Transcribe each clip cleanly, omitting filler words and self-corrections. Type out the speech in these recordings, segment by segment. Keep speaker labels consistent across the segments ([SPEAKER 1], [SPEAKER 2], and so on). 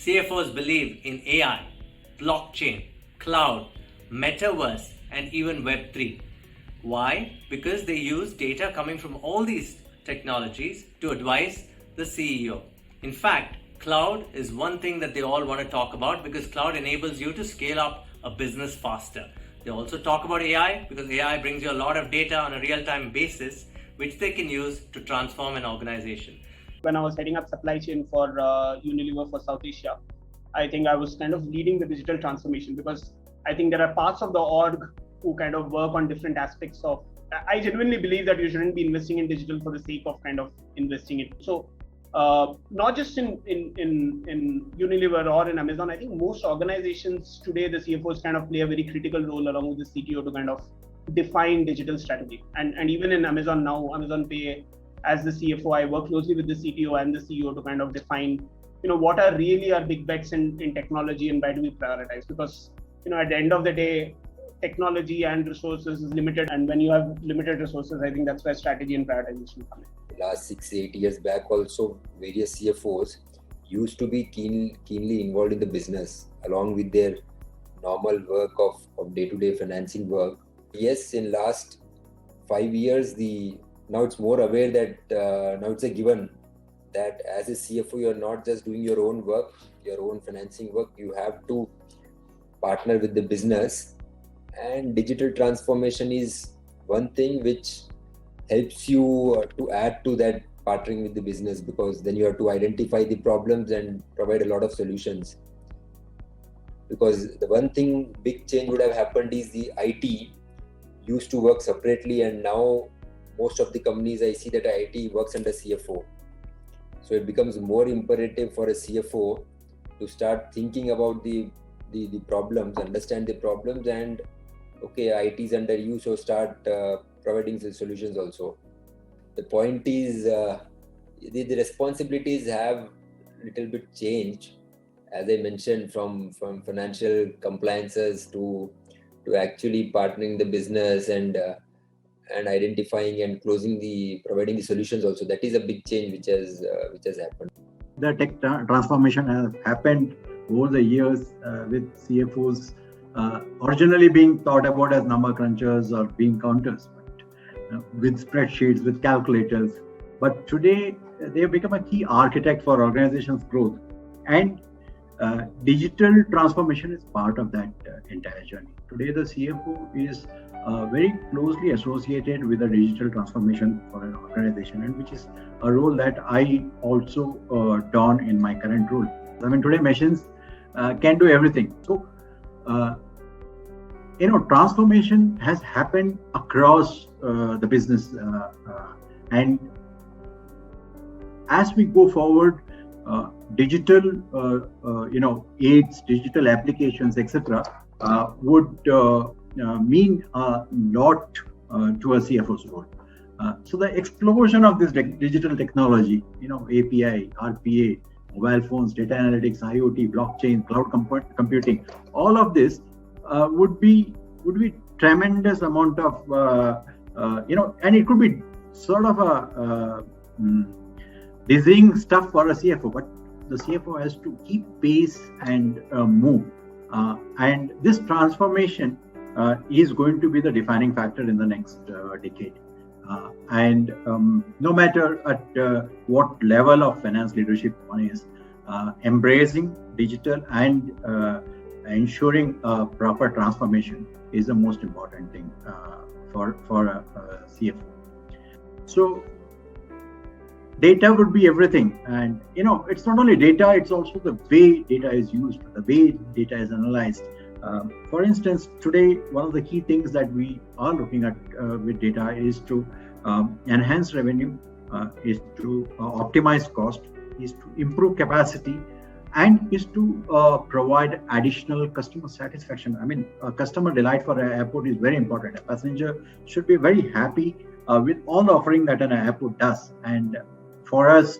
[SPEAKER 1] CFOs believe in AI, blockchain, cloud, metaverse, and even Web3. Why? Because they use data coming from all these technologies to advise the CEO. In fact, cloud is one thing that they all want to talk about because cloud enables you to scale up a business faster. They also talk about AI because AI brings you a lot of data on a real-time basis, which they can use to transform an organization.
[SPEAKER 2] When I was heading up supply chain for Unilever for South Asia, I think I was kind of leading the digital transformation because I think there are parts of the org who kind of work on different aspects of. I genuinely believe that you shouldn't be investing in digital for the sake of kind of investing it. So not just in Unilever or in Amazon, I think most organizations today, the CFOs kind of play a very critical role along with the CTO to kind of define digital strategy. And even in Amazon now, Amazon Pay, as the CFO, I work closely with the CTO and the CEO to kind of define, what are really our big bets in technology and why do we prioritize? Because, at the end of the day, technology and resources is limited. And when you have limited resources, I think that's where strategy and prioritization come in.
[SPEAKER 3] Last 6-8 years back also, various CFOs used to be keenly involved in the business along with their normal work of day-to-day financing work. Yes, in last 5 years, now it's more aware that now it's a given that as a CFO, you're not just doing your own work, your own financing work, you have to partner with the business. And digital transformation is one thing which helps you to add to that partnering with the business, because then you have to identify the problems and provide a lot of solutions. Because the one thing big change would have happened is the IT used to work separately, and now most of the companies I see that IT works under CFO. So it becomes more imperative for a CFO to start thinking about the problems, understand the problems, and okay, IT is under you, so start providing the solutions also. The point is the responsibilities have little bit changed, as I mentioned, from financial compliances to actually partnering the business and identifying and providing the solutions also. That is a big change which has happened.
[SPEAKER 4] The tech transformation has happened over the years with CFOs originally being thought about as number crunchers or being counters, with spreadsheets, with calculators. But today they have become a key architect for organizations' growth, and digital transformation is part of that entire journey. Today the CFO is very closely associated with the digital transformation for an organization, and which is a role that I also don in my current role. I mean, today machines can do everything. So, transformation has happened across the business, and as we go forward, digital, aids, digital applications, etc., would mean a lot to a CFO's role. So the explosion of this digital technology, API, RPA, mobile phones, data analytics, IoT, blockchain, cloud computing, all of this would be tremendous amount of and it could be sort of a dizzying stuff for a CFO, but the CFO has to keep pace and move. And this transformation is going to be the defining factor in the next decade. And no matter at what level of finance leadership one is, embracing digital and ensuring proper transformation is the most important thing for a CFO. So data would be everything, and it's not only data, it's also the way data is used, the way data is analyzed. For instance, today one of the key things that we are looking at with data is to enhance revenue, is to optimize cost, is to improve capacity, and is to provide additional customer satisfaction. I mean, customer delight for an airport is very important. A passenger should be very happy with all the offering that an airport does. And for us,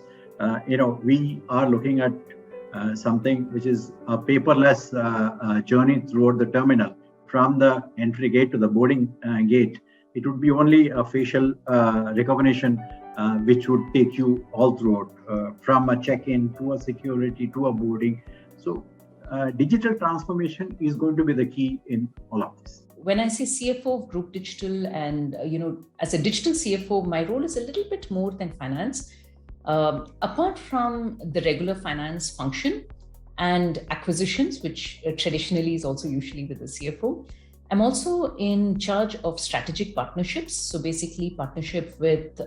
[SPEAKER 4] we are looking at something which is a paperless journey throughout the terminal, from the entry gate to the boarding gate. It would be only a facial recognition which would take you all throughout, from a check-in to a security to a boarding. So digital transformation is going to be the key in all of this.
[SPEAKER 5] When I say CFO of Group Digital, and as a digital CFO, my role is a little bit more than finance. Apart from the regular finance function and acquisitions, which traditionally is also usually with the CFO, I'm also in charge of strategic partnerships. So basically partnership with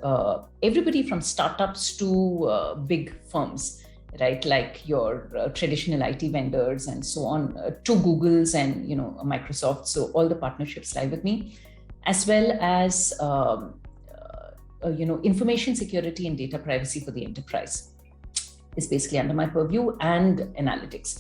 [SPEAKER 5] everybody from startups to big firms, right? Like your traditional IT vendors and so on, to Googles and Microsoft. So all the partnerships lie with me, as well as information security and data privacy for the enterprise is basically under my purview, and analytics.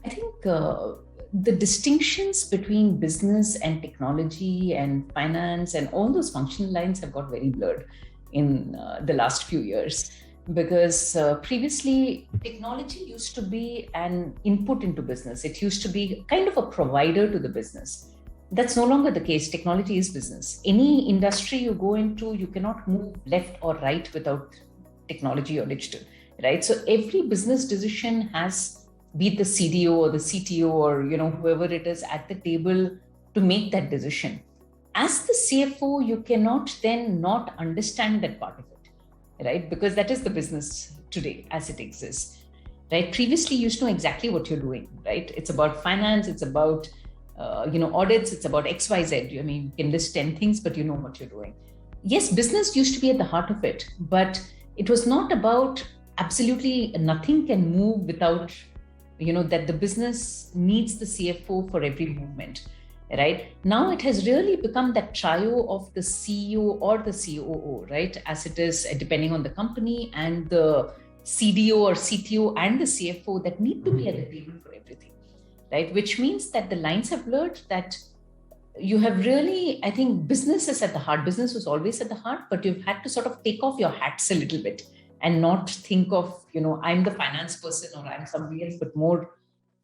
[SPEAKER 5] I think the distinctions between business and technology and finance and all those functional lines have got very blurred in the last few years. Because previously, technology used to be an input into business. It used to be kind of a provider to the business. That's no longer the case. Technology is business. Any industry you go into, you cannot move left or right without technology or digital, right? So every business decision has, be it the CDO or the CTO or whoever it is at the table to make that decision. As the CFO, you cannot then not understand that part of it. Right? Because that is the business today as it exists, right? Previously, you used to know exactly what you're doing, right? It's about finance, it's about, audits, it's about XYZ. I mean, you can list 10 things, but you know what you're doing. Yes, business used to be at the heart of it, but it was not about absolutely nothing can move without, that the business needs the CFO for every movement. Right now, it has really become that trio of the CEO or the COO, right? As it is, depending on the company, and the CDO or CTO and the CFO that need to be at the table for everything, right? Which means that the lines have blurred, that you have really, I think business is at the heart. Business was always at the heart, but you've had to sort of take off your hats a little bit and not think of, I'm the finance person or I'm somebody else, but more,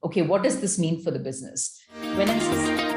[SPEAKER 5] okay, what does this mean for the business? When I say